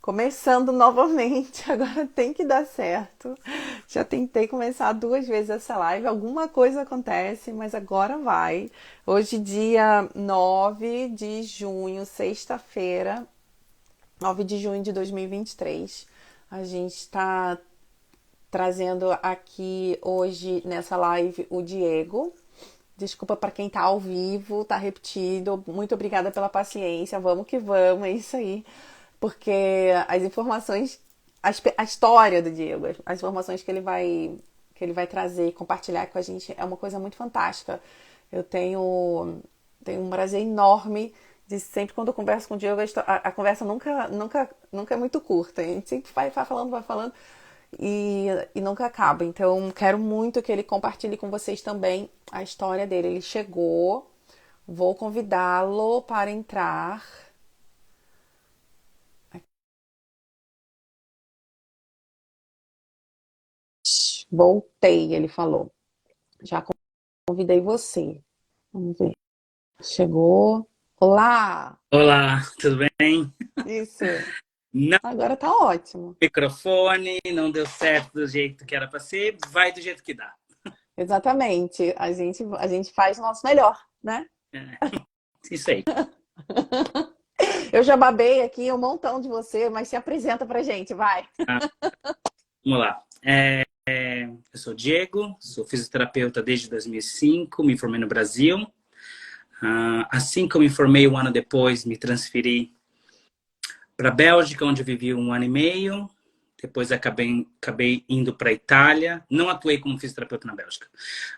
Começando novamente, agora tem que dar certo. Já tentei começar 2 vezes essa live, alguma coisa acontece, mas agora vai. Hoje, dia 9 de junho, sexta-feira, 9 de junho de 2023. A gente está trazendo aqui hoje nessa live o Diego. Desculpa para quem tá ao vivo, tá repetido. Muito obrigada pela paciência. Vamos que vamos, é isso aí. Porque as informações, a história do Diego, as informações que ele vai trazer e compartilhar com a gente é uma coisa muito fantástica. Eu tenho um prazer enorme de sempre quando eu converso com o Diego, a conversa nunca é muito curta. A gente sempre vai falando e nunca acaba. Então, quero muito que ele compartilhe com vocês também a história dele. Ele chegou, vou convidá-lo para entrar. Voltei, ele falou. Já convidei você. Vamos ver. Chegou. Olá! Olá, tudo bem? Isso. Não, Agora tá ótimo. microfone, não deu certo do jeito que era para ser, vai do jeito que dá. Exatamente. A gente faz o nosso melhor, né? É, isso aí. Eu já babei aqui um montão de você, mas se apresenta pra gente, vai. Ah, vamos lá. Eu sou o Diego, sou fisioterapeuta desde 2005, me formei no Brasil. Assim que eu me formei, um ano depois, me transferi para a Bélgica, onde eu vivi um ano e meio. Depois acabei indo para a Itália. Não atuei como fisioterapeuta na Bélgica.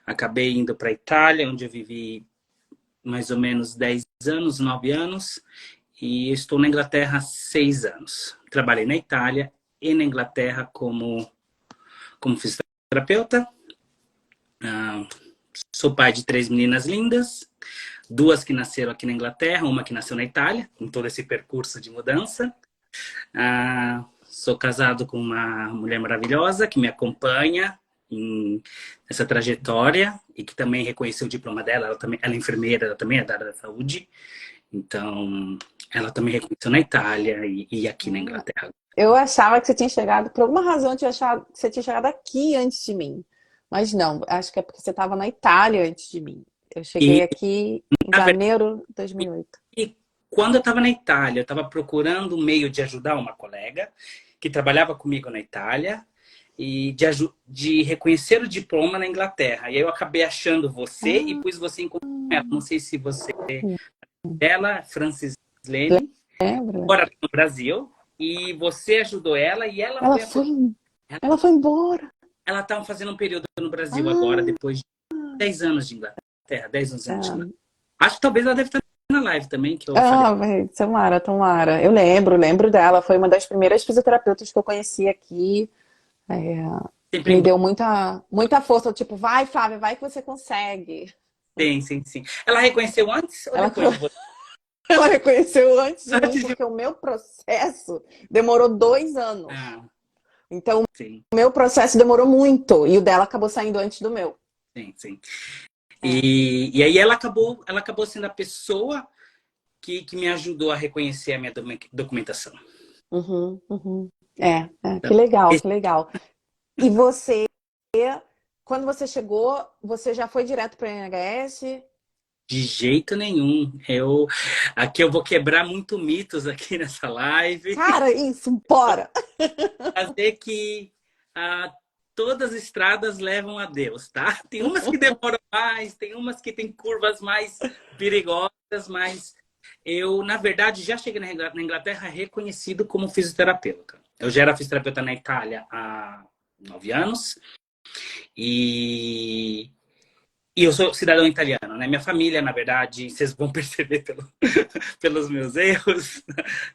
Acabei indo para a Itália, onde eu vivi mais ou menos 10 anos, 9 anos. E estou na Inglaterra há 6 anos. Trabalhei na Itália e na Inglaterra como fisioterapeuta. Sou pai de 3 meninas lindas. 2 que nasceram aqui na Inglaterra, uma que nasceu na Itália, em todo esse percurso de mudança. Sou casado com uma mulher maravilhosa que me acompanha nessa trajetória e que também reconheceu o diploma dela. Ela é enfermeira, ela também é da área da saúde. Então, ela também reconheceu na Itália e aqui na Inglaterra. Eu achava que você tinha chegado, por alguma razão eu tinha achado que você tinha chegado aqui antes de mim. Mas não, acho que é porque você estava na Itália antes de mim. Eu cheguei E, aqui em na verdade, janeiro de 2008. quando eu estava na Itália, eu estava procurando um meio de ajudar uma colega que trabalhava comigo na Itália e de reconhecer o diploma na Inglaterra. E aí eu acabei achando você e Ah, pus você em contato com ela. Não sei se você... Ela, Francis Leme, lembra? agora no Brasil, e você ajudou ela e ela Ela foi foi, ela foi embora. ela estava fazendo um período no Brasil agora, Ah, depois de 10 anos de Inglaterra, 10, 11 anos de ah, Inglaterra. Acho que talvez ela deve estar na live também, que eu falei. vai, tomara, tomara. Eu lembro dela. Foi uma das primeiras fisioterapeutas que eu conheci aqui. É, Sempre me em deu muita força. Tipo, vai, Fábio, vai que você consegue. sim, sim, sim. Ela reconheceu antes ou Ela, depois de você? ela reconheceu antes de mim, Antes de... porque o meu processo demorou 2 anos. Ah, Então, sim, o meu processo demorou muito e o dela acabou saindo antes do meu. sim, sim. É. E aí ela acabou sendo a pessoa que me ajudou a reconhecer a minha documentação. Uhum, uhum. Que Então, legal, que legal. E você, quando você chegou, você já foi direto para a NHS? de jeito nenhum. Aqui eu vou quebrar muito mitos aqui nessa live. Cara, isso, bora! Fazer que ah, todas as estradas levam a Deus, tá? Tem umas que demoram mais, tem umas que têm curvas mais perigosas, mas eu, na verdade, já cheguei na Inglaterra reconhecido como fisioterapeuta. Eu já era fisioterapeuta na Itália há 9 anos e e eu sou cidadão italiano, né? Minha família, na verdade, vocês vão perceber pelos meus erros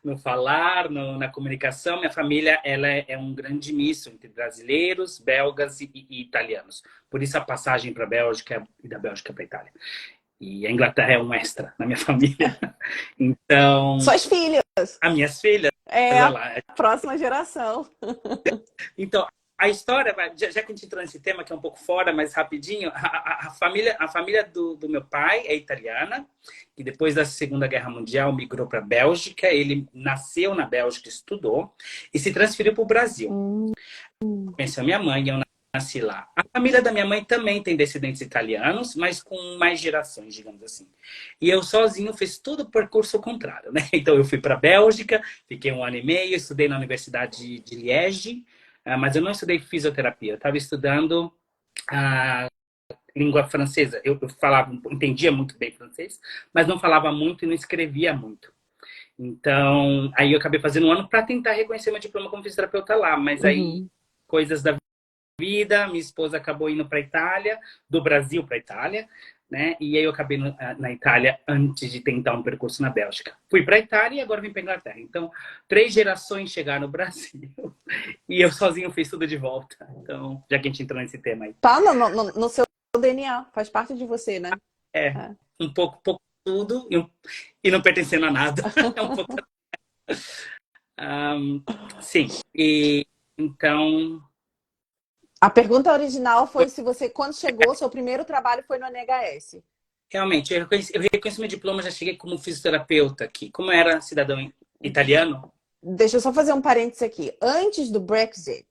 no falar, na comunicação. Minha família, ela é um grande misto entre brasileiros, belgas e italianos. Por isso a passagem para a Bélgica e da Bélgica para a Itália. E a Inglaterra é um extra na minha família. Então, Suas filhas, as minhas filhas, é olha a lá. próxima geração. Então, a história, já que a gente entrou nesse tema, que é um pouco fora, mas rapidinho, a família do meu pai é italiana, e depois da Segunda Guerra Mundial migrou para a Bélgica. Ele nasceu na Bélgica, estudou, e se transferiu para o Brasil. Hum, Conheceu a minha mãe, eu nasci lá. A família da minha mãe também tem descendentes italianos, mas com mais gerações, digamos assim. E eu sozinho fiz todo o percurso contrário, né? Então eu fui para a Bélgica, fiquei 1 ano e meio, estudei na Universidade de Liege, mas eu não estudei fisioterapia, eu estava estudando a língua francesa. Eu falava, entendia muito bem francês, mas não falava muito e não escrevia muito. Então, aí eu acabei fazendo 1 ano para tentar reconhecer meu diploma como fisioterapeuta lá, mas aí uhum. coisas da vida, minha esposa acabou indo para a Itália, do Brasil para a Itália, né? E aí eu acabei na Itália antes de tentar um percurso na Bélgica. Fui para a Itália e agora vim para a Inglaterra. Então, 3 gerações chegaram no Brasil e eu sozinho fiz tudo de volta. Então, já que a gente entrou nesse tema aí. Tá no seu DNA, faz parte de você, né? É, É. um pouco tudo e não pertencendo a nada. É um pouco. Sim. E então, A pergunta original foi se você, quando chegou, seu primeiro trabalho foi no NHS. realmente, eu reconheço meu diploma, já cheguei como fisioterapeuta aqui. Como eu era cidadão italiano, Deixa eu só fazer um parênteses aqui. Antes do Brexit,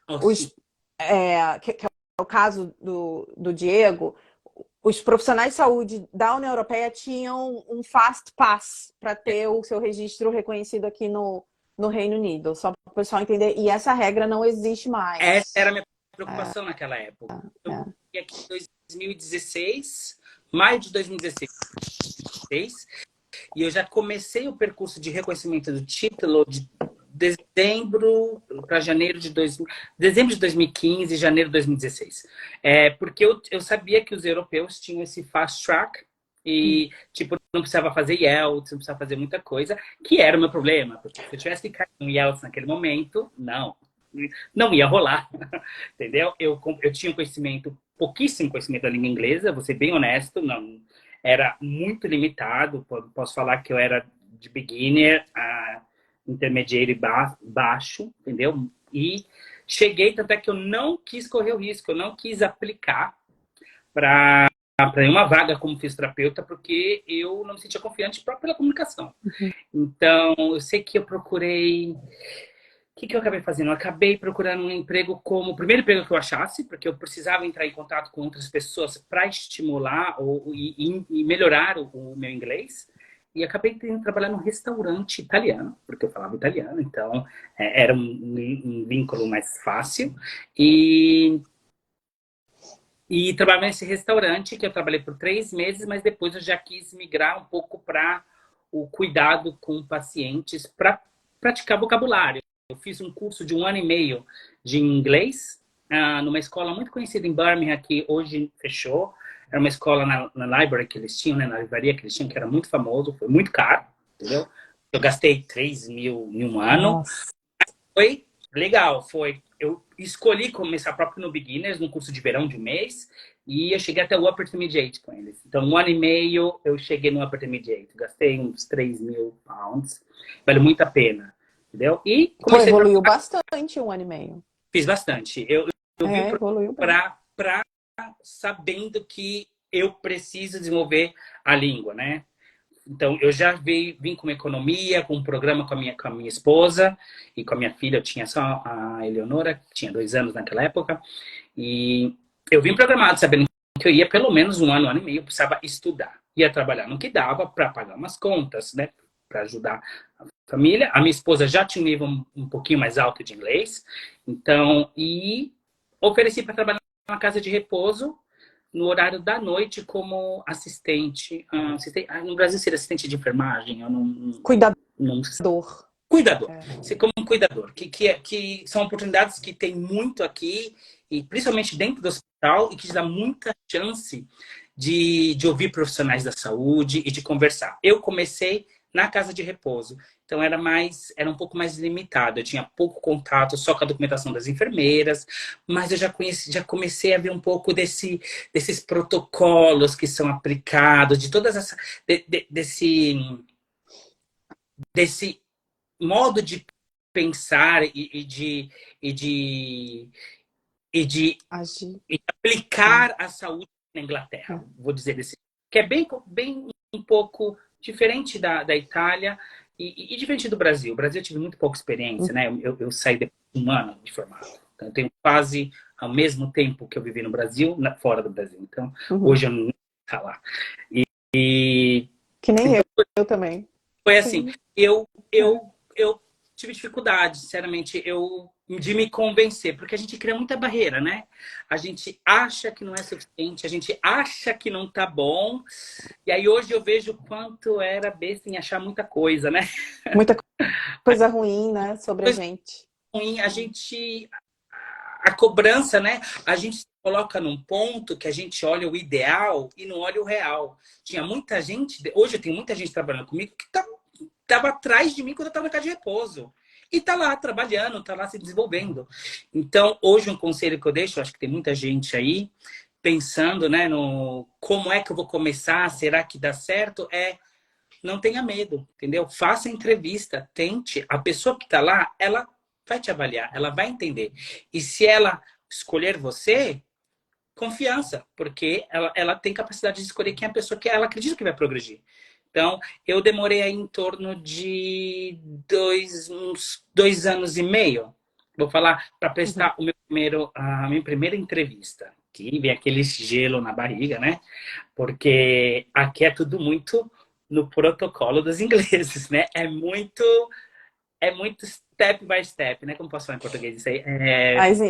sim. que é o caso do Diego, os profissionais de saúde da União Europeia tinham um Fast Pass para ter o seu registro reconhecido aqui no Reino Unido, só para o pessoal entender. E essa regra não existe Essa mais. era a minha preocupação naquela época. Eu É. cheguei aqui em 2016, maio de 2016, e eu já comecei o percurso de reconhecimento do título de dezembro para dezembro de 2015, janeiro de 2016. Porque eu sabia que os europeus tinham esse fast track e, tipo, não precisava fazer IELTS, não precisava fazer muita coisa, que era o meu problema, porque se eu tivesse que cair no IELTS naquele momento, não ia rolar, entendeu? Eu tinha conhecimento, pouquíssimo conhecimento da língua inglesa, vou ser bem honesto, não, era muito limitado. Posso falar que eu era de beginner a intermediário e baixo, entendeu? E cheguei, tanto é que eu não quis correr o risco, eu não quis aplicar para uma vaga como fisioterapeuta, porque eu não me sentia confiante pela comunicação. Então, eu sei que eu procurei. O que eu acabei fazendo? Eu acabei procurando um emprego como o primeiro emprego que eu achasse, porque eu precisava entrar em contato com outras pessoas para estimular e melhorar o meu inglês. E acabei tendo trabalhar num restaurante italiano, porque eu falava italiano, então era um vínculo mais fácil. E trabalhava nesse restaurante, que eu trabalhei por 3 meses, mas depois eu já quis migrar um pouco para o cuidado com pacientes, para praticar vocabulário. Eu fiz um curso de 1 ano e meio de inglês, numa escola muito conhecida em Birmingham, que hoje fechou. Era uma escola na library que eles tinham, né, na livraria que eles tinham, que era muito famoso, foi muito caro, entendeu? Eu gastei 3 mil em 1 ano. Nossa. Foi legal, foi. Eu escolhi começar próprio no Beginners, num curso de verão de 1 mês, e eu cheguei até o Upper Intermediate com eles. Então, 1 ano e meio eu cheguei no Upper Intermediate. Gastei uns 3 mil pounds. Vale muito a pena, entendeu? E Pô, comecei evoluiu bastante 1 ano e meio. fiz bastante. Eu vim Evoluiu bem. para sabendo que eu preciso desenvolver a língua, né? Então, eu já vim com uma economia, com um programa com a minha esposa e com a minha filha. Eu tinha só a Eleonora, que tinha 2 anos naquela época. E eu vim programado, sabendo que eu ia pelo menos 1 ano e meio, eu precisava estudar. Ia trabalhar no que dava para pagar umas contas, né? Para ajudar a família. A minha esposa já tinha um nível um pouquinho mais alto de inglês. Então, e ofereci para trabalhar numa casa de repouso no horário da noite como assistente. No Brasil seria assistente de enfermagem, eu Cuidador. não cuidador. É. Ser como um cuidador, que são oportunidades que tem muito aqui, e principalmente dentro do hospital, e que te dá muita chance de ouvir profissionais da saúde e de conversar. Eu comecei na casa de repouso, então era um pouco mais limitado. Eu tinha pouco contato só com a documentação das enfermeiras, mas eu já comecei a ver um pouco desses protocolos que são aplicados, de todas essas desse modo de pensar Agir. e aplicar a saúde na Inglaterra, vou dizer assim, que é bem um pouco diferente da Itália e diferente do Brasil. O Brasil eu tive muito pouca experiência, né? Eu saí depois de um ano de formado. Então, eu tenho quase ao mesmo tempo que eu vivi no Brasil, fora do Brasil. Então, hoje eu não estou lá. E Que nem então, eu também. foi assim, Sim. eu tive dificuldade, sinceramente, de me convencer, porque a gente cria muita barreira, né? A gente acha que não é suficiente, a gente acha que não tá bom, e aí hoje eu vejo o quanto era besta em achar muita coisa, né? Muita coisa ruim, né, sobre a Coisa gente. ruim, a cobrança, né? A gente se coloca num ponto que a gente olha o ideal e não olha o real. Tinha muita gente, hoje tem muita gente trabalhando comigo que estava atrás de mim quando eu estava na casa de repouso. E tá lá trabalhando, tá lá se desenvolvendo. Então, hoje um conselho que eu deixo, acho que tem muita gente aí pensando, né, no como é que eu vou começar, será que dá certo? Não tenha medo, entendeu? Faça entrevista, tente. A pessoa que tá lá, ela vai te avaliar, ela vai entender. E se ela escolher você, confiança, porque ela tem capacidade de escolher quem é a pessoa que ela acredita que vai progredir. Então, eu demorei aí em torno de uns 2 anos e meio, vou falar, para prestar a minha primeira entrevista. Que vem aquele gelo na barriga, né? Porque aqui é tudo muito no protocolo dos ingleses, né? É muito step by step, né? Como posso falar em português isso aí?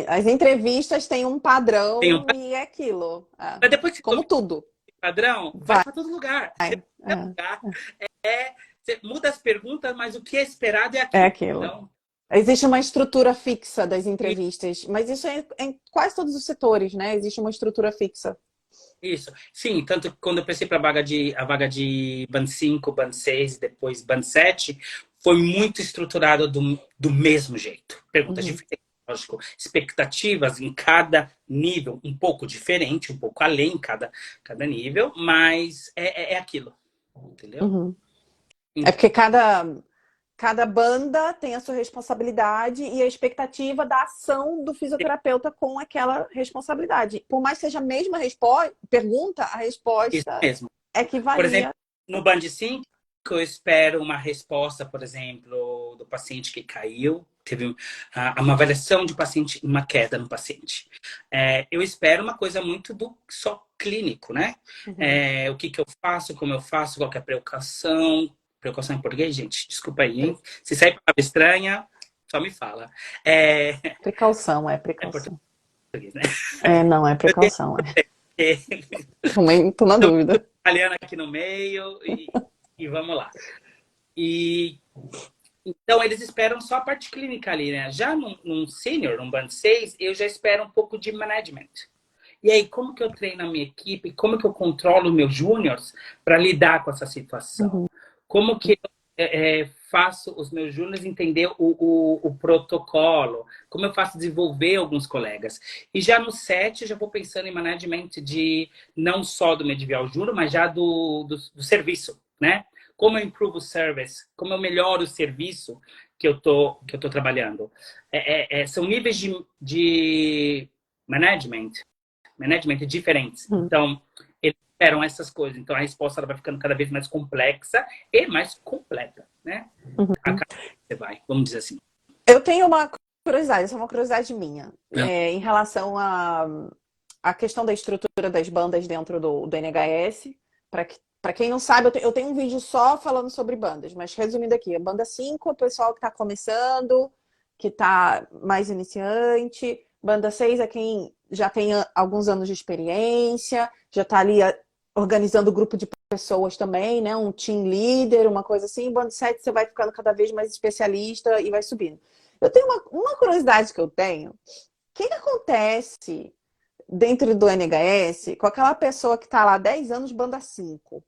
As entrevistas têm um Tem um... padrão e é aquilo. É. Mas depois que Como você tudo. padrão, vai Vai. para todo lugar. É, Você muda as perguntas, mas o que é esperado é é aquilo. aquilo. Então, Existe uma estrutura fixa das entrevistas, mas isso é em quase todos os setores, né? Existe uma estrutura fixa. isso. Sim, tanto que quando eu pensei para a vaga de Band 5, Band 6, depois Band 7, foi muito estruturado do mesmo jeito. Perguntas Uhum, diferentes, lógico, expectativas em cada nível, um pouco diferente, um pouco além cada nível, mas é aquilo, entendeu? uhum. É porque cada banda tem a sua responsabilidade e a expectativa da ação do fisioterapeuta com aquela responsabilidade. Por mais que seja a mesma pergunta, a Isso resposta mesmo. é que Por exemplo, varia. no Band 5, eu espero uma resposta, por exemplo, do paciente que caiu, teve uma avaliação de paciente, uma queda no paciente. Eu espero uma coisa muito do só clínico, né? Uhum. O que eu faço, como eu faço, qual que é a precaução. Precaução em português, gente? Desculpa aí, hein? Se sair palavra estranha, só me fala. É, Precaução, é é precaução. português, né? É, não, é Eu tenho precaução. É. que Também tô na dúvida. italiano aqui no meio e vamos lá. E então eles esperam só a parte clínica ali, né? Já num senior, num band 6, eu já espero um pouco de management. E aí, como que eu treino a minha equipe? Como que eu controlo meus júniors para lidar com essa situação? Uhum. Como que eu faço os meus júniors entender o protocolo? Como eu faço desenvolver alguns colegas? E já no 7, eu já vou pensando em management de não só do Medivial Júnior, mas já do serviço, né? Como eu improvo o service? Como eu melhoro o serviço que eu tô trabalhando? São níveis de management diferentes. Uhum. Então, eles esperam essas coisas. Então, a resposta ela vai ficando cada vez mais complexa e mais completa, né? A Uhum. cada vez que você vai, vamos dizer assim. Eu tenho uma curiosidade, essa é uma curiosidade minha, Não. em relação à questão da estrutura das bandas dentro do NHS. Para quem não sabe, eu tenho um vídeo só falando sobre bandas, mas resumindo aqui, a banda 5 é o pessoal que está começando, que está mais iniciante. Banda 6 é quem já tem alguns anos de experiência, já está ali organizando grupo de pessoas também, né? Um team leader, uma coisa assim. Banda 7 você vai ficando cada vez mais especialista e vai subindo. Eu tenho uma curiosidade que eu tenho. O que acontece dentro do NHS com aquela pessoa que está lá há 10 anos, banda 5?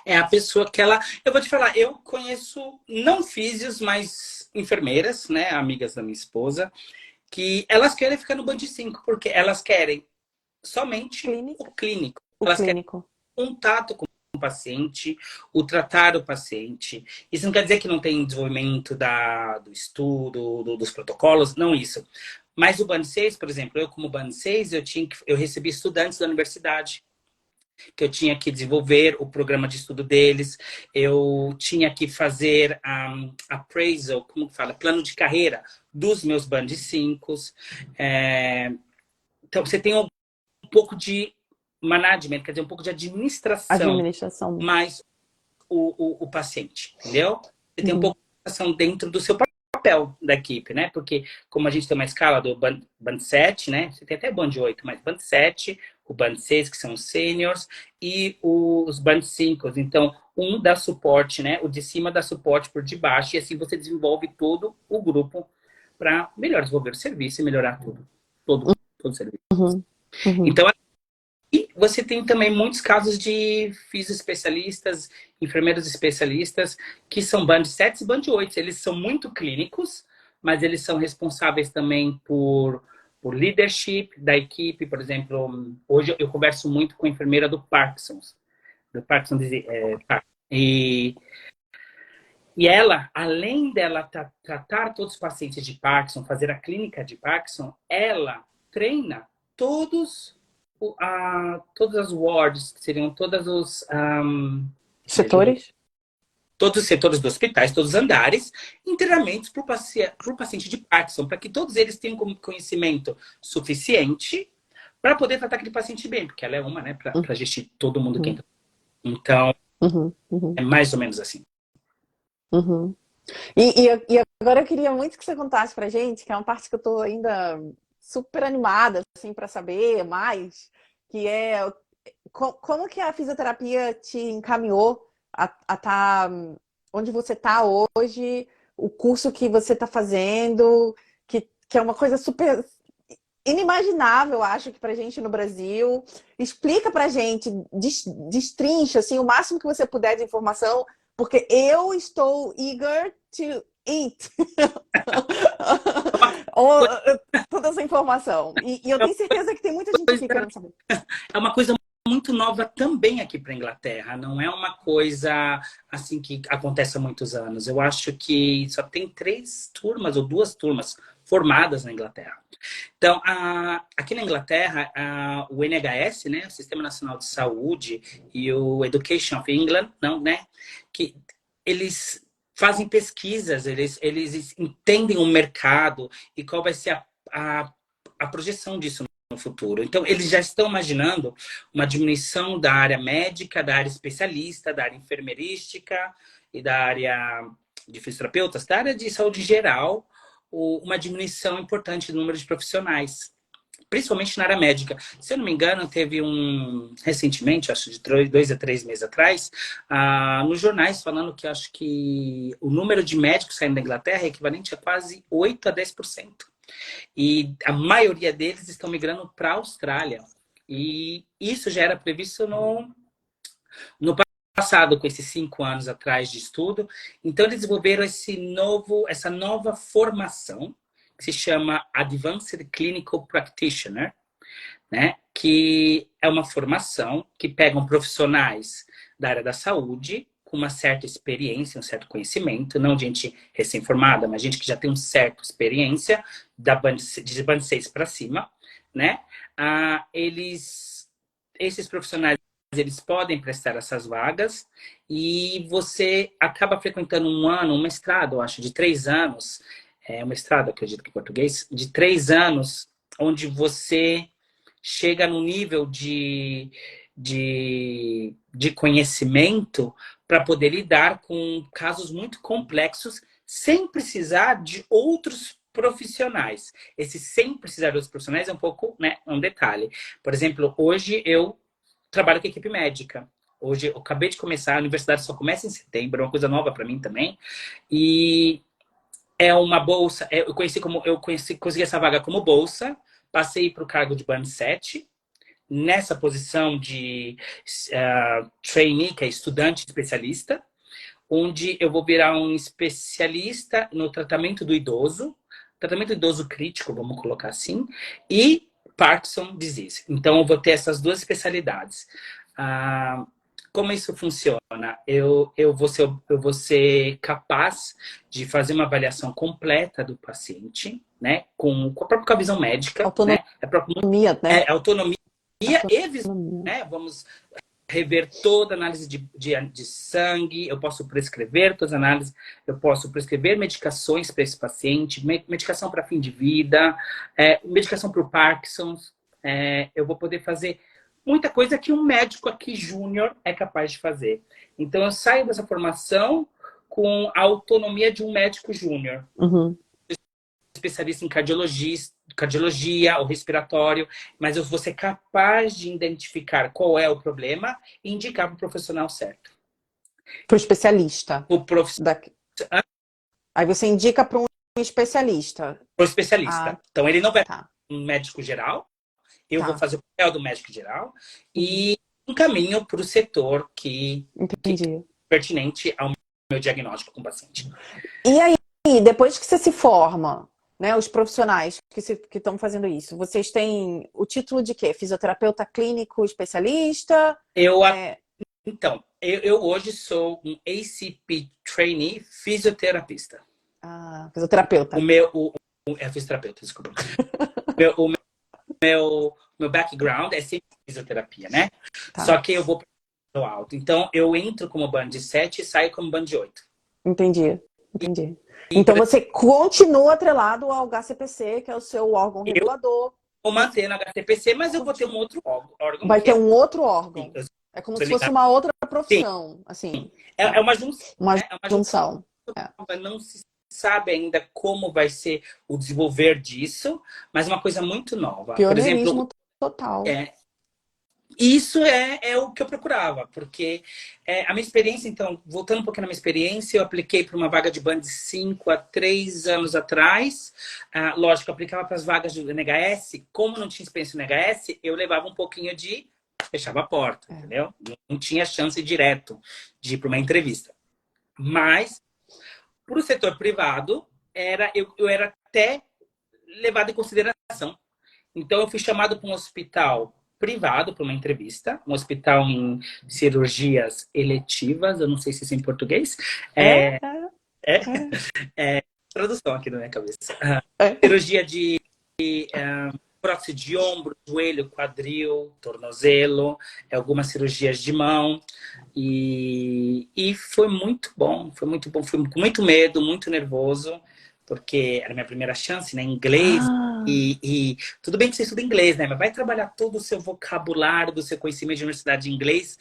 É a pessoa que ela. Eu vou te falar, eu conheço não físios, mas enfermeiras, né? Amigas da minha esposa, que elas querem ficar no Band 5, porque elas querem somente o Clínica? clínico. O Elas querem clínico. contato com o paciente, o tratar o paciente. Isso não quer dizer que não tem desenvolvimento do estudo, dos protocolos, não isso. Mas o Band 6, por exemplo, eu como Band 6, eu recebi estudantes da universidade, que eu tinha que desenvolver o programa de estudo deles, eu tinha que fazer appraisal, como que fala? Plano de carreira dos meus Band 5. Então, você tem um pouco de management, quer dizer, um pouco de administração, Administração. mais o paciente, entendeu? Você tem um Uhum. pouco de administração dentro do seu papel da equipe, né? Porque como a gente tem uma escala do Band 7, né? Você tem até Band 8, mas Band 7, o Band 6, que são os seniors, e os Band 5. Então, um dá suporte, né? O de cima dá suporte por debaixo, e assim você desenvolve todo o grupo para melhor desenvolver o serviço e melhorar tudo. Todo o serviço. Uhum. Uhum. Então, e você tem também muitos casos de fisioespecialistas, enfermeiros especialistas, que são Band 7 e Band 8. Eles são muito clínicos, mas eles são responsáveis também por leadership da equipe. Por exemplo, hoje eu converso muito com a enfermeira do Parkinson's. E, e ela, além dela tratar todos os pacientes de Parkinson, fazer a clínica de Parkinson, ela treina todas as wards, que seriam Setores? todos os setores do hospital, todos os andares, em treinamentos para o paciente de Parkinson, para que todos eles tenham conhecimento suficiente para poder tratar aquele paciente bem, porque ela é uma, né, para gestir todo mundo que Uhum. entra. Então, Uhum. Uhum. é mais ou menos assim. Uhum. E agora eu queria muito que você contasse pra gente, que é uma parte que eu tô ainda super animada, assim, para saber mais, que é como que a fisioterapia te encaminhou a tá onde você tá hoje, o curso que você tá fazendo, que é uma coisa super inimaginável, acho que pra gente no Brasil. Explica pra gente, destrincha assim o máximo que você puder de informação, porque eu estou eager to eat. Toda essa informação. E eu tenho certeza que tem muita gente aqui querendo saber. É uma coisa muito nova também aqui para a Inglaterra. Não é uma coisa assim que acontece há muitos anos. Eu acho que só tem 3 turmas ou 2 turmas formadas na Inglaterra. Então, aqui na Inglaterra, o NHS, né, o Sistema Nacional de Saúde, e o Education of England, não, né, que eles fazem pesquisas, eles entendem o mercado e qual vai ser a projeção disso no futuro. Então, eles já estão imaginando uma diminuição da área médica, da área especialista, da área enfermeirística e da área de fisioterapeutas, da área de saúde geral, uma diminuição importante do número de profissionais, principalmente na área médica. Se eu não me engano, teve recentemente, acho de 2 a 3 meses atrás, nos jornais falando que acho que o número de médicos saindo da Inglaterra é equivalente a quase 8 a 10%. E a maioria deles estão migrando para a Austrália. E isso já era previsto no passado, com esses 5 anos atrás de estudo. Então, eles desenvolveram essa nova formação, que se chama Advanced Clinical Practitioner, né? Que é uma formação que pegam profissionais da área da saúde, com uma certa experiência, um certo conhecimento, não gente recém-formada, mas gente que já tem uma certa experiência de band 6 para cima, né? Esses profissionais, eles podem prestar essas vagas e você acaba frequentando um mestrado, eu acho, de 3 anos, um mestrado, acredito que em português, de 3 anos, onde você chega no nível de conhecimento para poder lidar com casos muito complexos sem precisar de outros profissionais. Esse sem precisar de outros profissionais é um pouco, né, um detalhe. Por exemplo, hoje eu trabalho com equipe médica. Hoje eu acabei de começar, a universidade só começa em setembro, é uma coisa nova para mim também. E é uma bolsa, consegui essa vaga como bolsa, passei para o cargo de Band 7, nessa posição de trainee, que é estudante especialista, onde eu vou virar um especialista no tratamento do idoso crítico, vamos colocar assim, e Parkinson disease. Então, eu vou ter essas 2 especialidades. como isso funciona? Eu vou ser capaz de fazer uma avaliação completa do paciente, né? Com a visão médica, né? Autonomia, né? Autonomia e visão, Autonomia. né? Vamos rever toda a análise de sangue, eu posso prescrever todas as análises, eu posso prescrever medicações para esse paciente, medicação para fim de vida, medicação para o Parkinson's, eu vou poder fazer muita coisa que um médico aqui júnior é capaz de fazer. Então, eu saio dessa formação com a autonomia de um médico júnior. Uhum. Especialista em cardiologia ou respiratório, mas eu vou ser capaz de identificar qual é o problema e indicar para o profissional certo. Para o especialista. O profissional. Aí você indica para um especialista. Para o especialista. Então, ele não vai tá. um médico geral, eu vou fazer o papel do médico geral e encaminho para o setor que é pertinente ao meu diagnóstico com o paciente. E aí, depois que você se forma, né, os profissionais que estão fazendo isso, vocês têm o título de quê? Fisioterapeuta clínico especialista? Então, eu hoje sou um ACP trainee fisioterapista. Fisioterapeuta. Fisioterapeuta, desculpa. meu background é sempre fisioterapia, né? Só que eu vou para o alto. Então, eu entro como band 7 e saio como band 8. Entendi. Então, você continua atrelado ao HCPC, que é o seu órgão regulador. Vou manter no HCPC, mas eu vou ter um outro órgão. Vai ter um outro órgão. É como se fosse uma outra profissão. Sim. Assim. É uma junção. Uma junção. Não se sabe ainda como vai ser o desenvolver disso, mas uma coisa muito nova. Pioneirismo, por exemplo, total. Isso é o que eu procurava, porque a minha experiência, então, voltando um pouquinho na minha experiência, eu apliquei para uma vaga de Band 5 há 3 anos atrás. Lógico, eu aplicava para as vagas do NHS. Como não tinha experiência no NHS, eu levava um pouquinho fechava a porta, entendeu? Não tinha chance direto de ir para uma entrevista. Mas, para o setor privado, eu era até levado em consideração. Então, eu fui chamado para um hospital privado, para uma entrevista, um hospital em cirurgias eletivas, eu não sei se isso é em português. Tradução aqui na minha cabeça. Cirurgia de prótese de ombro, joelho, quadril, tornozelo, algumas cirurgias de mão. E foi muito bom, fui com muito medo, muito nervoso, porque era a minha primeira chance, né, em inglês. E tudo bem que você estuda inglês, né? Mas vai trabalhar todo o seu vocabulário, do seu conhecimento de universidade de inglês.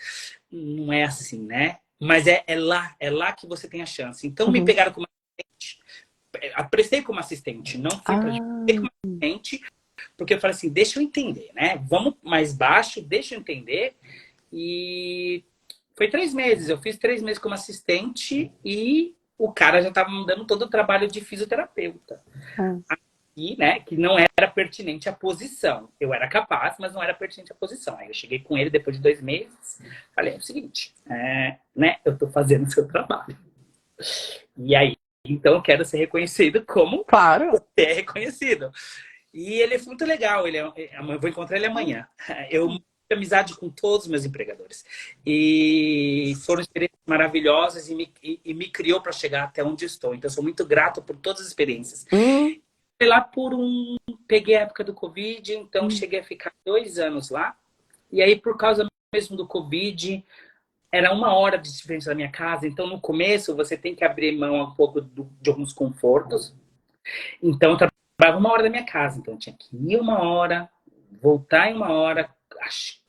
Não é assim, né? Mas é lá que você tem a chance. Então me pegaram como assistente. Prestei como assistente, não fui para prestei como assistente, porque eu falei assim, deixa eu entender, né? Vamos mais baixo, deixa eu entender. E foi 3 meses. Eu fiz 3 meses como assistente e o cara já estava me dando todo o trabalho de fisioterapeuta. E, né, que não era pertinente à posição. Eu era capaz, mas não era pertinente à posição. Aí eu cheguei com ele depois de 2 meses. Falei, é o seguinte, né, eu estou fazendo o seu trabalho. E aí, então eu quero ser reconhecido como você é reconhecido. E ele é muito legal. Eu vou encontrar ele amanhã. Eu tenho amizade com todos os meus empregadores. E foram experiências maravilhosas e me criou para chegar até onde estou. Então, eu sou muito grato por todas as experiências. Fui lá peguei a época do Covid, então cheguei a ficar 2 anos lá. E aí, por causa mesmo do Covid, era 1 hora de diferença da minha casa. Então, no começo, você tem que abrir mão um pouco de alguns confortos. Então, eu trabalhava 1 hora da minha casa. Então, eu tinha que ir 1 hora, voltar em 1 hora,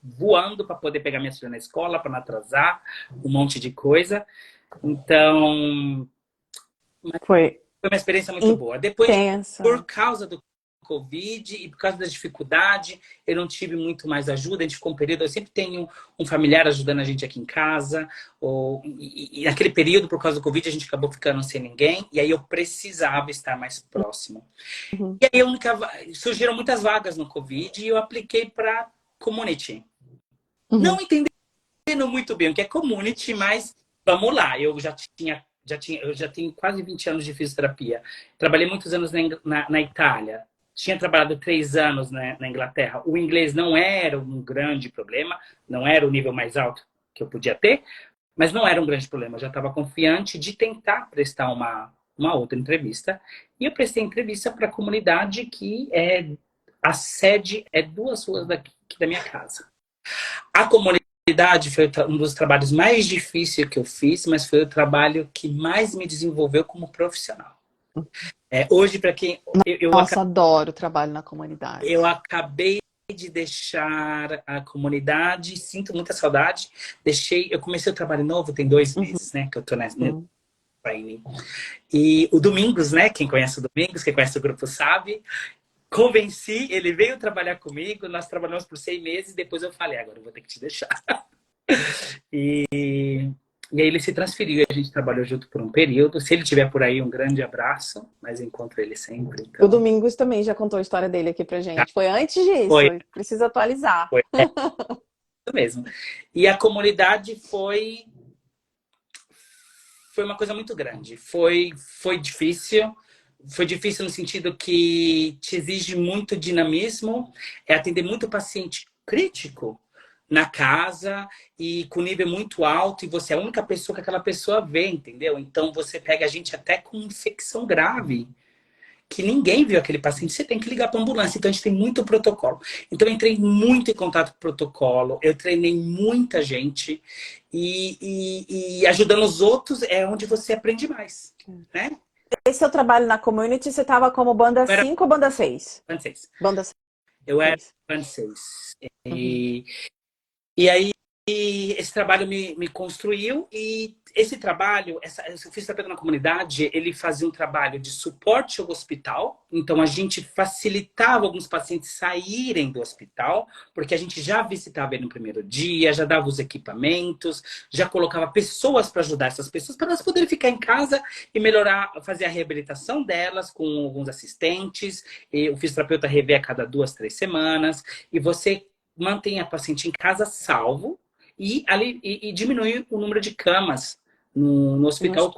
voando para poder pegar minha filha na escola, para não atrasar, um monte de coisa. Então, foi uma experiência muito boa. Depois, por causa do Covid e por causa da dificuldade, eu não tive muito mais ajuda. A gente ficou um período, eu sempre tenho um familiar ajudando a gente aqui em casa. E naquele período, por causa do Covid, a gente acabou ficando sem ninguém. E aí eu precisava estar mais próximo. E aí surgiram muitas vagas no Covid e eu apliquei para Community. Não entendendo muito bem o que é Community, mas vamos lá. Eu já tenho quase 20 anos de fisioterapia. Trabalhei muitos anos na Itália. Tinha trabalhado 3 anos na Inglaterra. O inglês não era um grande problema, não era o nível mais alto que eu podia ter, mas não era um grande problema. Eu já estava confiante de tentar prestar uma outra entrevista. E eu prestei entrevista para a comunidade que a sede é 2 ruas daqui da minha casa. A comunidade foi um dos trabalhos mais difíceis que eu fiz, mas foi o trabalho que mais me desenvolveu como profissional. Hoje, para quem... Nossa, adoro o trabalho na comunidade. Eu acabei de deixar a comunidade, sinto muita saudade. Eu comecei o trabalho novo, tem 2 meses, né, que eu tô nesse training. E o Domingos, né, quem conhece o Domingos, quem conhece o grupo sabe, convenci, ele veio trabalhar comigo, nós trabalhamos por 6 meses, depois eu falei, agora eu vou ter que te deixar. E aí ele se transferiu e a gente trabalhou junto por um período. Se ele estiver por aí, um grande abraço, mas encontro ele sempre. Então... O Domingos também já contou a história dele aqui pra gente. Foi antes disso, precisa atualizar. Foi, isso mesmo. E a comunidade foi uma coisa muito grande. Foi difícil. Foi difícil no sentido que te exige muito dinamismo, atender muito paciente crítico na casa e com nível muito alto, e você é a única pessoa que aquela pessoa vê, entendeu? Então você pega a gente até com infecção grave, que ninguém viu aquele paciente, você tem que ligar para a ambulância. Então a gente tem muito protocolo. Então eu entrei muito em contato com o protocolo, eu treinei muita gente, e ajudando os outros é onde você aprende mais, né? Esse seu trabalho na community, você estava como banda 5 ou banda 6? Band 6. Banda 6. Eu era band 6. E aí esse trabalho me construiu, e esse trabalho, eu fiz trabalho na comunidade, ele fazia um trabalho de suporte ao hospital, então a gente facilitava alguns pacientes saírem do hospital, porque a gente já visitava ele no primeiro dia, já dava os equipamentos, já colocava pessoas para ajudar essas pessoas, para elas poderem ficar em casa e melhorar, fazer a reabilitação delas com alguns assistentes, e o fisioterapeuta revê a cada 2, 3 semanas, e você mantém a paciente em casa salvo, e diminuir o número de camas no hospital.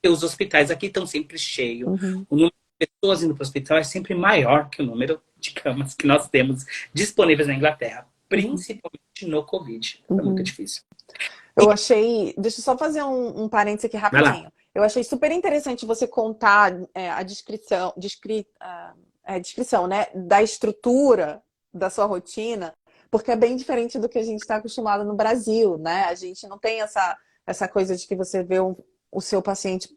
Os hospitais aqui estão sempre cheios. O número de pessoas indo para o hospital é sempre maior que o número de camas que nós temos disponíveis na Inglaterra, principalmente no Covid. Foi muito difícil. Eu achei... Deixa eu só fazer um parênteses aqui rapidinho. Eu achei super interessante você contar a descrição, né, da estrutura da sua rotina, porque é bem diferente do que a gente está acostumado no Brasil, né? A gente não tem essa coisa de que você vê o seu paciente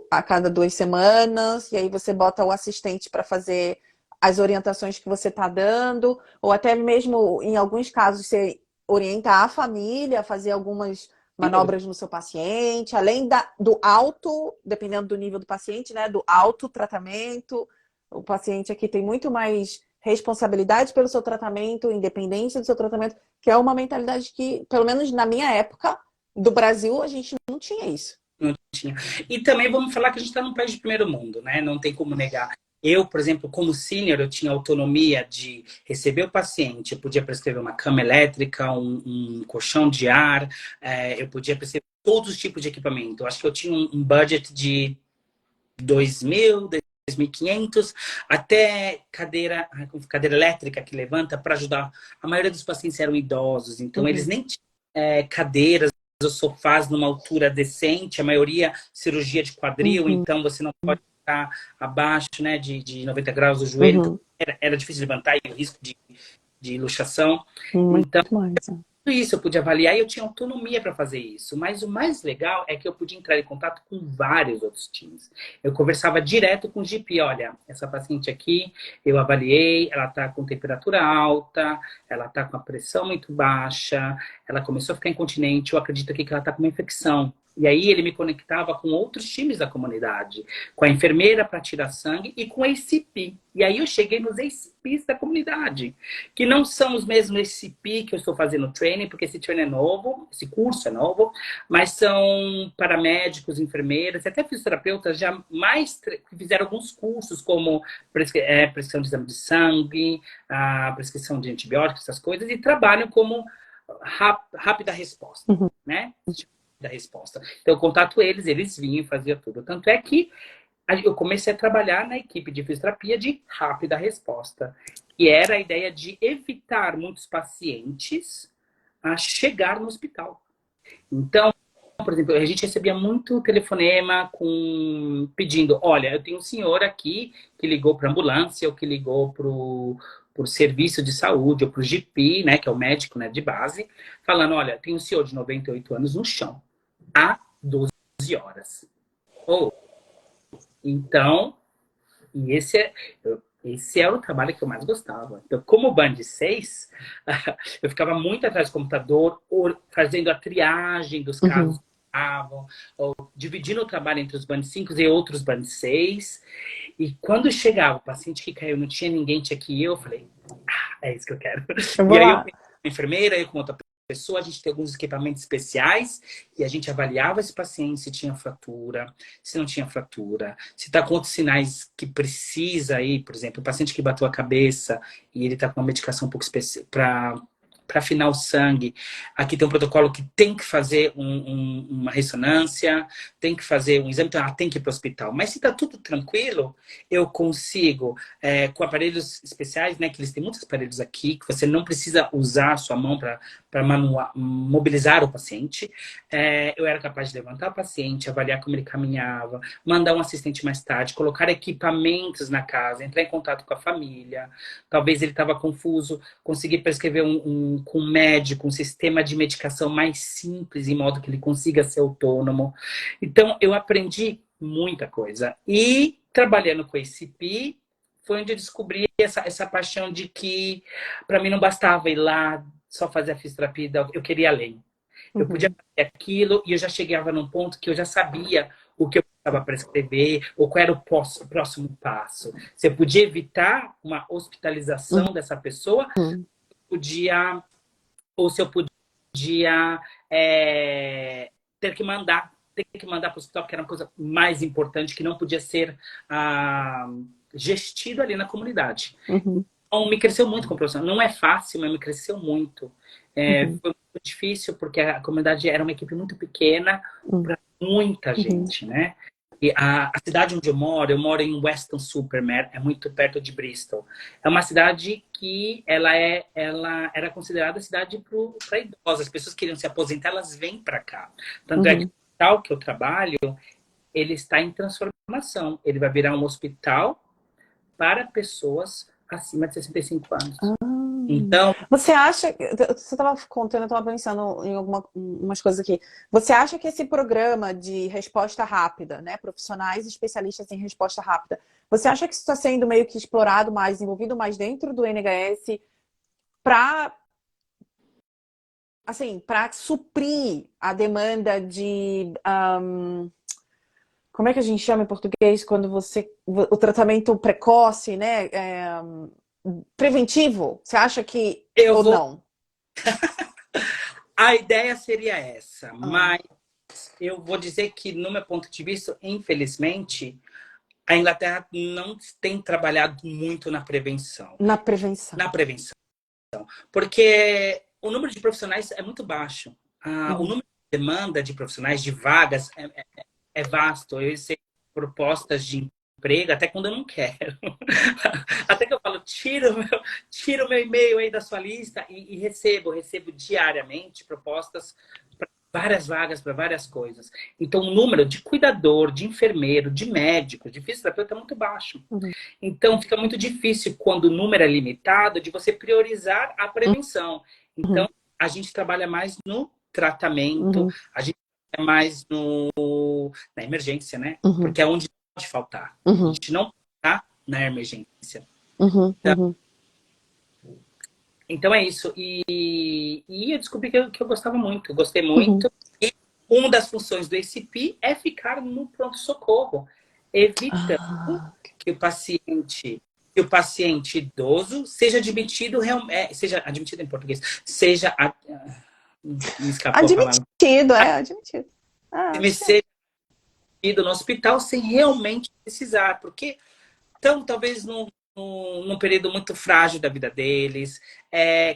a cada 2 semanas, e aí você bota o assistente para fazer as orientações que você está dando, ou até mesmo, em alguns casos, você orienta a família a fazer algumas manobras no seu paciente, além dependendo do nível do paciente, né? Do autotratamento. O paciente aqui tem muito mais responsabilidade pelo seu tratamento, independência do seu tratamento, que é uma mentalidade que, pelo menos na minha época, do Brasil, a gente não tinha isso. Não tinha. E também vamos falar que a gente está num país de primeiro mundo, né? Não tem como negar. Eu, por exemplo, como sênior, eu tinha autonomia de receber o paciente, eu podia prescrever uma cama elétrica, um colchão de ar, eu podia prescrever todos os tipos de equipamento. Eu acho que eu tinha um budget de 2.000, 2.500, até cadeira elétrica que levanta para ajudar. A maioria dos pacientes eram idosos, então eles nem tinham cadeiras ou sofás numa altura decente, a maioria cirurgia de quadril, então você não pode ficar abaixo, né, de 90 graus do joelho, então era difícil levantar, e o risco de luxação. Então, tudo isso eu pude avaliar, e eu tinha autonomia para fazer isso. Mas o mais legal é que eu podia entrar em contato com vários outros times. Eu conversava direto com o GP. Olha, essa paciente aqui, eu avaliei, ela está com temperatura alta, ela está com a pressão muito baixa, ela começou a ficar incontinente, eu acredito aqui que ela está com uma infecção. E aí ele me conectava com outros times da comunidade, com a enfermeira para tirar sangue e com a ACP. E aí eu cheguei nos ACPs da comunidade, que não são os mesmos ACP que eu estou fazendo training, porque esse training é novo, esse curso é novo, mas são paramédicos, enfermeiras, e até fisioterapeutas já fizeram alguns cursos, como prescrição de exame de sangue, a prescrição de antibióticos, essas coisas, e trabalham como rápida resposta, né? Da resposta. Então, eu contato eles vinham e faziam tudo. Tanto é que eu comecei a trabalhar na equipe de fisioterapia de rápida resposta, que era a ideia de evitar muitos pacientes a chegar no hospital. Então, por exemplo, a gente recebia muito telefonema pedindo, olha, eu tenho um senhor aqui que ligou para ambulância ou que ligou para o serviço de saúde ou para o GP, né, que é o médico, né, de base, falando, olha, tem um senhor de 98 anos no chão há 12 horas. Ou, então, e esse é o trabalho que eu mais gostava. Então, como Band 6, eu ficava muito atrás do computador, fazendo a triagem dos casos que estavam, ou dividindo o trabalho entre os Band 5 e outros Band 6. E quando chegava o paciente que caiu, não tinha ninguém, tinha que ir, eu falei, é isso que eu quero. Eu E vou aí eu lá. peguei uma enfermeira, eu com outra pessoa, a gente tem alguns equipamentos especiais e a gente avaliava esse paciente se tinha fratura, se não tinha fratura, se está com outros sinais que precisa aí, por exemplo, o paciente que bateu a cabeça e ele está com uma medicação um pouco específica para afinar o sangue. Aqui tem um protocolo que tem que fazer uma ressonância, tem que fazer um exame, então ela tem que ir para o hospital. Mas se está tudo tranquilo, eu consigo, com aparelhos especiais, né, que eles têm muitos aparelhos aqui, que você não precisa usar a sua mão para mobilizar o paciente. Eu era capaz de levantar o paciente, avaliar como ele caminhava, mandar um assistente mais tarde, colocar equipamentos na casa, entrar em contato com a família. Talvez ele estava confuso, conseguir prescrever com um médico, um sistema de medicação mais simples, em modo que ele consiga ser autônomo. Então, eu aprendi muita coisa. E trabalhando com esse CP, foi onde eu descobri essa paixão de que, para mim, não bastava ir lá, só fazer a fisioterapia, eu queria além. Eu podia fazer aquilo e eu já chegava num ponto que eu já sabia o que eu precisava prescrever, ou qual era o próximo passo. Se eu podia evitar uma hospitalização dessa pessoa, podia, ou se eu podia ter que mandar para o hospital, que era uma coisa mais importante, que não podia ser gestido ali na comunidade. Então, me cresceu muito como profissional. Não é fácil, mas me cresceu muito. Foi muito difícil, porque a comunidade era uma equipe muito pequena para muita gente, né? E a cidade onde eu moro em Weston-super-Mare, é muito perto de Bristol. É uma cidade que ela era considerada cidade para idosos. As pessoas queriam se aposentar, elas vêm para cá. Tanto é que o hospital que eu trabalho, ele está em transformação. Ele vai virar um hospital para pessoas acima de 65 anos. Então, você acha, você estava contando, eu estava pensando em umas coisas aqui. Você acha que esse programa de resposta rápida, né, profissionais especialistas em resposta rápida, você acha que isso está sendo meio que explorado mais, desenvolvido mais dentro do NHS para, assim, para suprir a demanda de como é que a gente chama em português quando o tratamento precoce, né? Preventivo? Você acha que ou não? A ideia seria essa, mas eu vou dizer que, no meu ponto de vista, infelizmente, a Inglaterra não tem trabalhado muito na prevenção. Na prevenção. Na prevenção. Porque o número de profissionais é muito baixo. O número de demanda de profissionais, de vagas, é vasto. Eu recebo propostas de emprego até quando eu não quero. Até que eu falo, tira o meu e-mail aí da sua lista e recebo diariamente propostas para várias vagas, para várias coisas. Então, o número de cuidador, de enfermeiro, de médico, de fisioterapeuta é muito baixo. Então, fica muito difícil, quando o número é limitado, de você priorizar a prevenção. Então, a gente trabalha mais no tratamento, a gente trabalha mais na emergência, né? Porque é onde pode faltar. A gente não está na emergência. Então é isso. E eu descobri que eu gostava muito, gostei muito. E uma das funções do ACP é ficar no pronto-socorro, evitando que o paciente idoso seja admitido, seja admitido em português, seja me escapou a palavra. Admitido. Seja admitido no hospital sem realmente precisar, porque então talvez num período muito frágil da vida deles,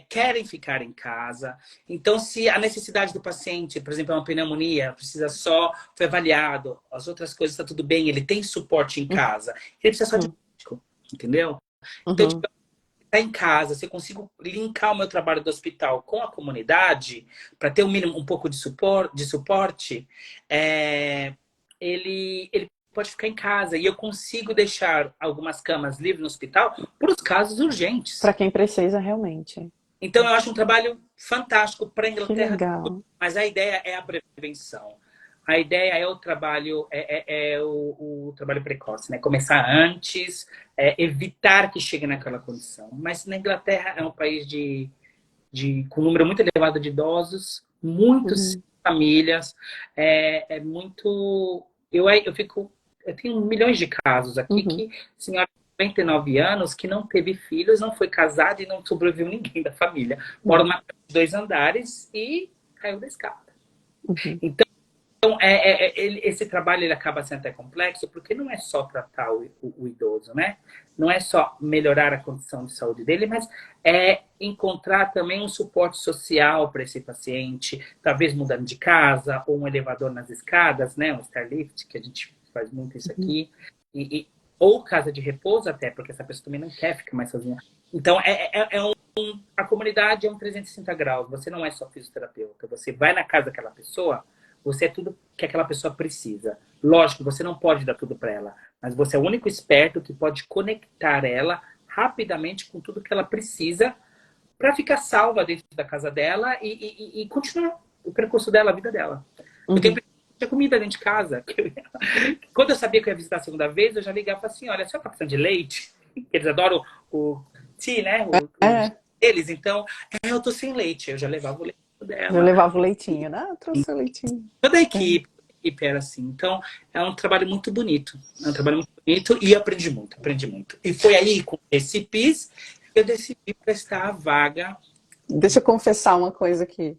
querem ficar em casa. Então, se a necessidade do paciente, por exemplo, é uma pneumonia, foi avaliado, as outras coisas estão tudo bem, ele tem suporte em casa, ele precisa só de médico, entendeu? Então, tipo, tá em casa, se eu consigo linkar o meu trabalho do hospital com a comunidade, para ter um mínimo, um pouco de suporte, ele pode ficar em casa. E eu consigo deixar algumas camas livres no hospital para os casos Para urgentes. quem precisa realmente. Então, eu acho um trabalho fantástico para a Que Inglaterra, legal. mas a ideia é a prevenção. A ideia é o trabalho, o trabalho precoce, né? Começar antes, evitar que chegue naquela condição. Mas na Inglaterra é um país com um número muito elevado de idosos, muitas Uhum, famílias, muito. Eu tenho milhões de casos aqui uhum. que senhora de 99 anos que não teve filhos, não foi casada e não sobreviveu ninguém da família. Mora numa casa de 2 andares e caiu da escada. Uhum. Então, esse trabalho ele acaba sendo até complexo, porque não é só tratar o idoso, né? Não é só melhorar a condição de saúde dele, mas é encontrar também um suporte social para esse paciente, talvez mudando de casa, ou um elevador nas escadas, né? Um Starlift, que a gente faz muito isso Uhum. aqui, ou casa de repouso até, porque essa pessoa também não quer ficar mais sozinha. Então, a comunidade é um 360 graus, você não é só fisioterapeuta, você vai na casa daquela pessoa, você é tudo que aquela pessoa precisa. Lógico, você não pode dar tudo para ela, mas você é o único esperto que pode conectar ela rapidamente com tudo que ela precisa para ficar salva dentro da casa dela e continuar o percurso dela, a vida dela. Eu tenho Uhum. comida dentro de casa. Quando eu sabia que eu ia visitar a segunda vez, eu já ligava e falava assim, olha, a senhora tá precisando de leite? Eles adoram o tea, né? É, Eles, então, eu tô sem leite. Eu já levava o leite eu dela. levava o leitinho, né? Eu trouxe o leitinho. Toda a É. equipe era assim. Então, é um trabalho muito bonito. É um trabalho muito bonito e aprendi muito, aprendi muito. E foi aí, com esse PIS, que eu decidi prestar a vaga. Deixa eu confessar uma coisa aqui.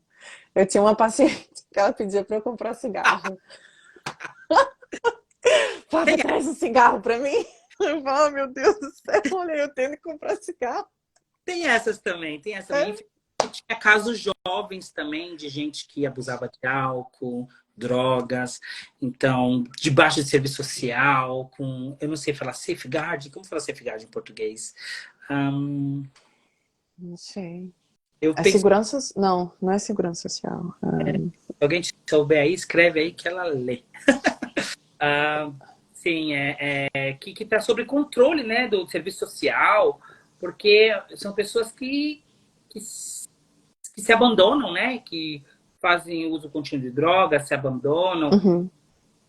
Eu tinha uma paciente que ela pedia para eu comprar cigarro. Tem, Flávia, traz um cigarro para mim. Eu falo, oh, meu Deus do céu, olha, eu tenho que comprar cigarro. tem essas também, tem essa também. É. Infelizmente, tinha casos jovens também, de gente que abusava de álcool, drogas, então, debaixo de serviço social, eu não sei falar safeguard, como fala safeguard em português? Hum, Não sei. eu É penso, segurança? Não, não é segurança social. se alguém souber aí, escreve aí que ela lê. Sim, que está sob controle, né, do serviço social, porque são pessoas que se abandonam, né, que fazem uso contínuo de drogas, se abandonam. Uhum,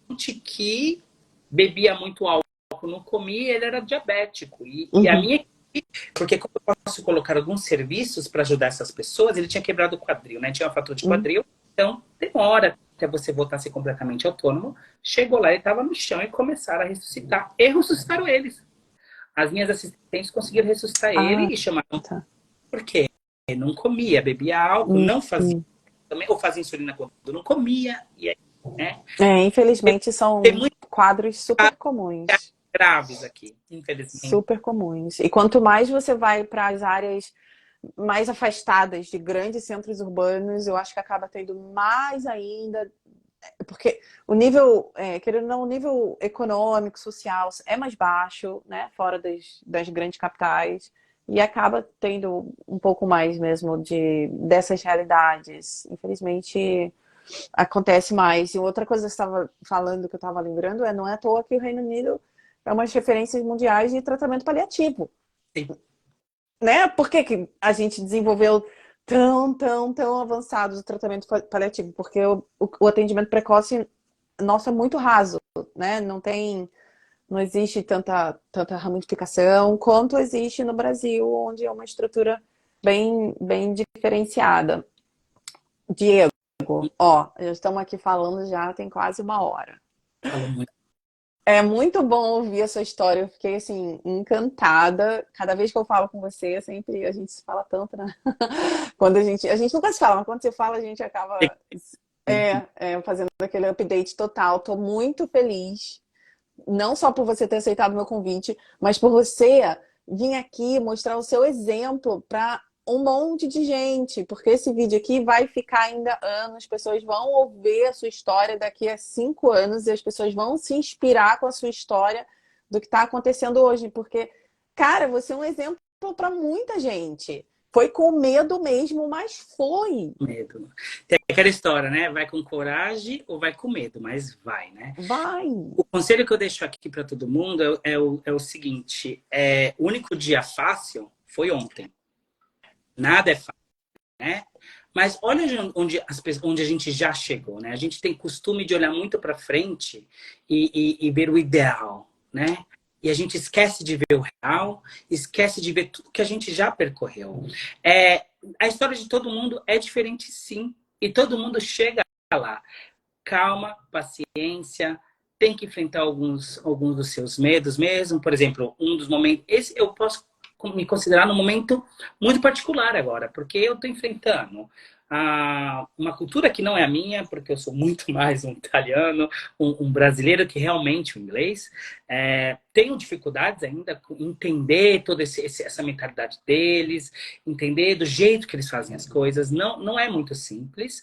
Gente que bebia muito álcool, não comia, ele era diabético. E a uhum, minha equipe, porque como eu posso colocar alguns serviços para ajudar essas pessoas, ele tinha quebrado o quadril, né, tinha uma fratura de uhum. quadril, então demora até você voltar a ser completamente autônomo. Chegou lá, ele estava no chão e começaram a ressuscitar. E ressuscitaram eles. As minhas assistentes conseguiram ressuscitar ele Ah, e chamaram tá. porque não comia, bebia álcool, Hum, não fazia hum. também, ou fazia insulina quando não comia, e aí, né? É, infelizmente Tem são muitos quadros super comuns. graves aqui, infelizmente. Super comuns. E quanto mais você vai para as áreas mais afastadas de grandes centros urbanos, eu acho que acaba tendo mais ainda, porque o nível, querendo ou não, o nível econômico, social é mais baixo, né, fora das grandes capitais, e acaba tendo um pouco mais mesmo dessas realidades. Infelizmente, acontece mais. E outra coisa que você estava falando, que eu estava lembrando, não é à toa que o Reino Unido é uma das referências mundiais de tratamento paliativo, Sim. né? Por que que a gente desenvolveu tão avançado o tratamento paliativo? Porque o atendimento precoce nosso é muito raso, né? Não existe tanta ramificação quanto existe no Brasil, onde é uma estrutura bem diferenciada. Diego, ó, já estamos aqui falando já tem quase uma hora. Falou muito. É muito bom ouvir a sua história. Eu fiquei assim encantada. Cada vez que eu falo com você, sempre a gente se fala tanto, né? Quando a gente nunca se fala, mas quando você fala, a gente acaba fazendo aquele update total. Tô muito feliz, não só por você ter aceitado o meu convite, mas por você vir aqui mostrar o seu exemplo para um monte de gente, porque esse vídeo aqui vai ficar ainda anos, as pessoas vão ouvir a sua história daqui a 5 anos e as pessoas vão se inspirar com a sua história do que está acontecendo hoje, porque, cara, você é um exemplo para muita gente. Foi com medo mesmo, mas foi. Medo. Tem aquela história, né? Vai com coragem ou vai com medo, mas vai, né? Vai. O conselho que eu deixo aqui para todo mundo é o seguinte: o único dia fácil foi ontem. Nada é fácil, né? Mas olha onde a gente já chegou, né? A gente tem costume de olhar muito para frente e ver o ideal, né? E a gente esquece de ver o real, esquece de ver tudo que a gente já percorreu. A história de todo mundo é diferente, sim. E todo mundo chega lá. Calma, paciência, tem que enfrentar alguns dos seus medos mesmo. Por exemplo, um dos momentos... Esse eu posso me considerar num momento muito particular agora, porque eu estou enfrentando uma cultura que não é a minha, porque eu sou muito mais um italiano, um brasileiro que realmente o inglês. Tenho dificuldades ainda com entender toda essa mentalidade deles, entender do jeito que eles fazem as coisas. Não é muito simples,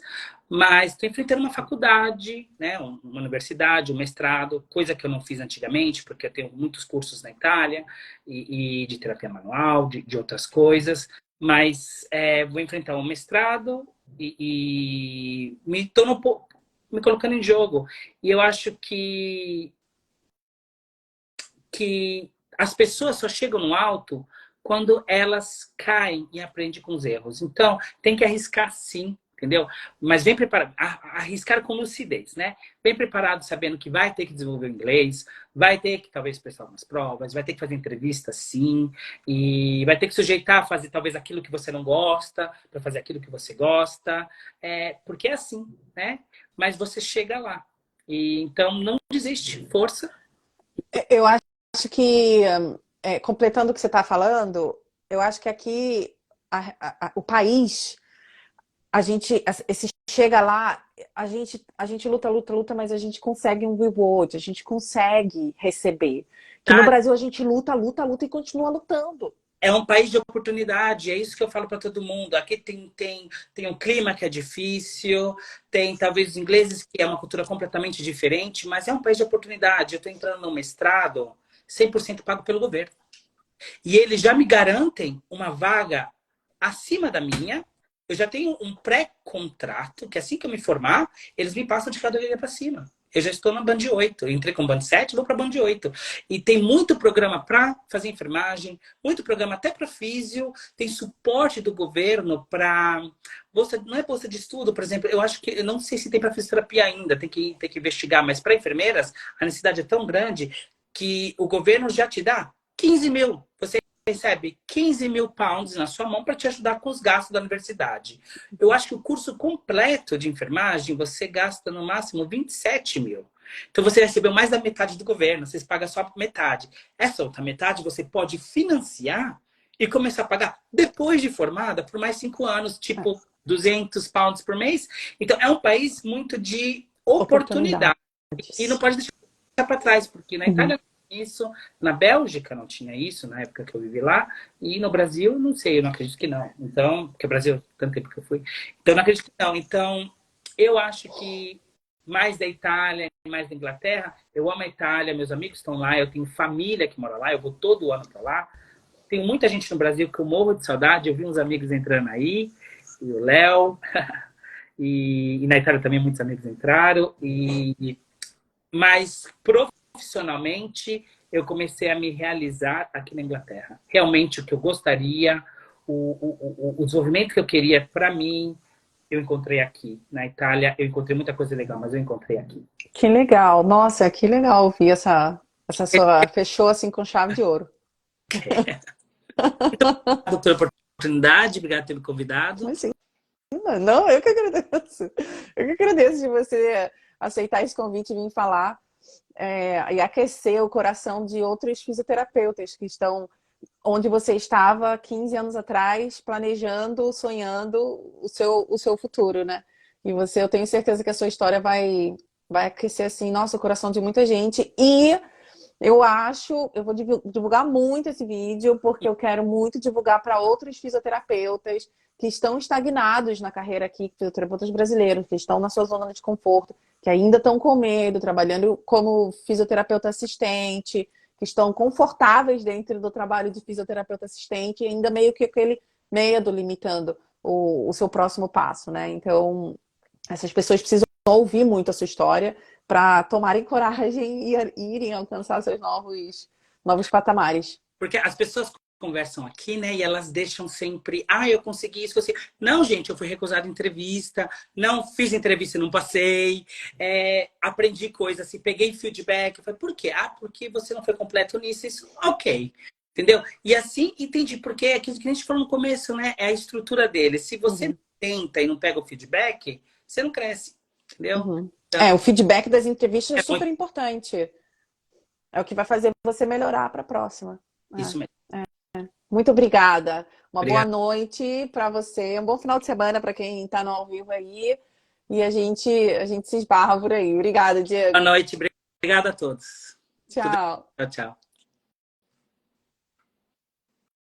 mas estou enfrentando uma faculdade, né, uma universidade, um mestrado, coisa que eu não fiz antigamente, porque eu tenho muitos cursos na Itália e de terapia manual, de outras coisas. Mas vou enfrentar um mestrado e me estou me colocando em jogo. E eu acho que as pessoas só chegam no alto quando elas caem e aprendem com os erros. Então, tem que arriscar sim, entendeu? Mas vem preparado, arriscar com lucidez, né? Bem preparado, sabendo que vai ter que desenvolver o inglês, vai ter que talvez prestar umas provas, vai ter que fazer entrevista sim, e vai ter que sujeitar a fazer talvez aquilo que você não gosta, para fazer aquilo que você gosta, porque é assim, né? Mas você chega lá. E, então, não desiste, força. Eu acho que, completando o que você está falando, eu acho que aqui o país, esse chega lá, a gente luta, mas a gente consegue um reward, a gente consegue receber. Que no Brasil a gente luta e continua lutando. É um país de oportunidade, é isso que eu falo para todo mundo. Aqui tem um clima que é difícil, tem talvez os ingleses, que é uma cultura completamente diferente, mas é um país de oportunidade. Eu estou entrando no mestrado 100% pago pelo governo. E eles já me garantem uma vaga acima da minha. Eu já tenho um pré-contrato, que assim que eu me formar, eles me passam de categoria para cima. Eu já estou na Band 8. Eu entrei com Band 7, vou para Band 8. E tem muito programa para fazer enfermagem, muito programa até para físio, tem suporte do governo para... Não é bolsa de estudo, por exemplo, eu acho que... Eu não sei se tem para fisioterapia ainda, tem que investigar, mas para enfermeiras, a necessidade é tão grande que o governo já te dá 15 mil. Você recebe 15 mil pounds na sua mão para te ajudar com os gastos da universidade. Eu acho que o curso completo de enfermagem, você gasta no máximo 27 mil. Então você recebeu mais da metade do governo, vocês pagam só metade. Essa outra metade você pode financiar e começar a pagar depois de formada por mais 5 anos, tipo 200 pounds por mês. Então é um país muito de oportunidade. E não pode deixar para trás, porque na Itália isso, na Bélgica não tinha isso, na época que eu vivi lá, e no Brasil, não sei, eu não acredito que não. Então, porque o Brasil, tanto tempo que eu fui. Então, eu não acredito que não. Então, eu acho que mais da Itália, mais da Inglaterra, eu amo a Itália, meus amigos estão lá, eu tenho família que mora lá, eu vou todo ano para lá. Tem muita gente no Brasil que eu morro de saudade, eu vi uns amigos entrando aí, e o Léo, e na Itália também muitos amigos entraram, mas profissionalmente, eu comecei a me realizar aqui na Inglaterra. Realmente, o que eu gostaria, o desenvolvimento que eu queria para mim, eu encontrei aqui. Na Itália, eu encontrei muita coisa legal, mas eu encontrei aqui. Que legal. Nossa, que legal ouvir essa sua... Fechou assim com chave de ouro. Obrigado pela oportunidade, obrigado por ter me convidado. Mas sim. Não, eu que agradeço. Eu que agradeço de você aceitar esse convite e vir falar. E aquecer o coração de outros fisioterapeutas que estão onde você estava 15 anos atrás, planejando, sonhando o seu futuro, né? E eu tenho certeza que a sua história vai aquecer assim, nossa, o coração de muita gente. E eu vou divulgar muito esse vídeo, porque eu quero muito divulgar para outros fisioterapeutas que estão estagnados na carreira aqui, fisioterapeutas brasileiros, que estão na sua zona de conforto, que ainda estão com medo, trabalhando como fisioterapeuta assistente, que estão confortáveis dentro do trabalho de fisioterapeuta assistente, e ainda meio que aquele medo limitando o seu próximo passo, né? Então, essas pessoas precisam ouvir muito a sua história para tomarem coragem e irem alcançar seus novos patamares. Porque as pessoas conversam aqui, né? E elas deixam sempre, eu consegui isso, você. Não, gente, eu fui recusado em entrevista, não fiz entrevista e não passei, aprendi coisas, assim, peguei feedback, eu falei, por quê? Porque você não foi completo nisso, isso, ok. Entendeu? E assim, entendi, porque é aquilo que a gente falou no começo, né? É a estrutura dele. Se você Uhum, tenta e não pega o feedback, você não cresce, entendeu? uhum. Então, O feedback das entrevistas é é muito super importante. É o que vai fazer você melhorar para a próxima. isso mesmo. Muito obrigada. Uma boa Obrigado. noite para você. Um bom final de semana para quem está no ao vivo aí. E a gente se esbarra por aí. Obrigada, Boa Diego. noite, obrigado a todos. Tudo Tchau. bem. Tchau, tchau.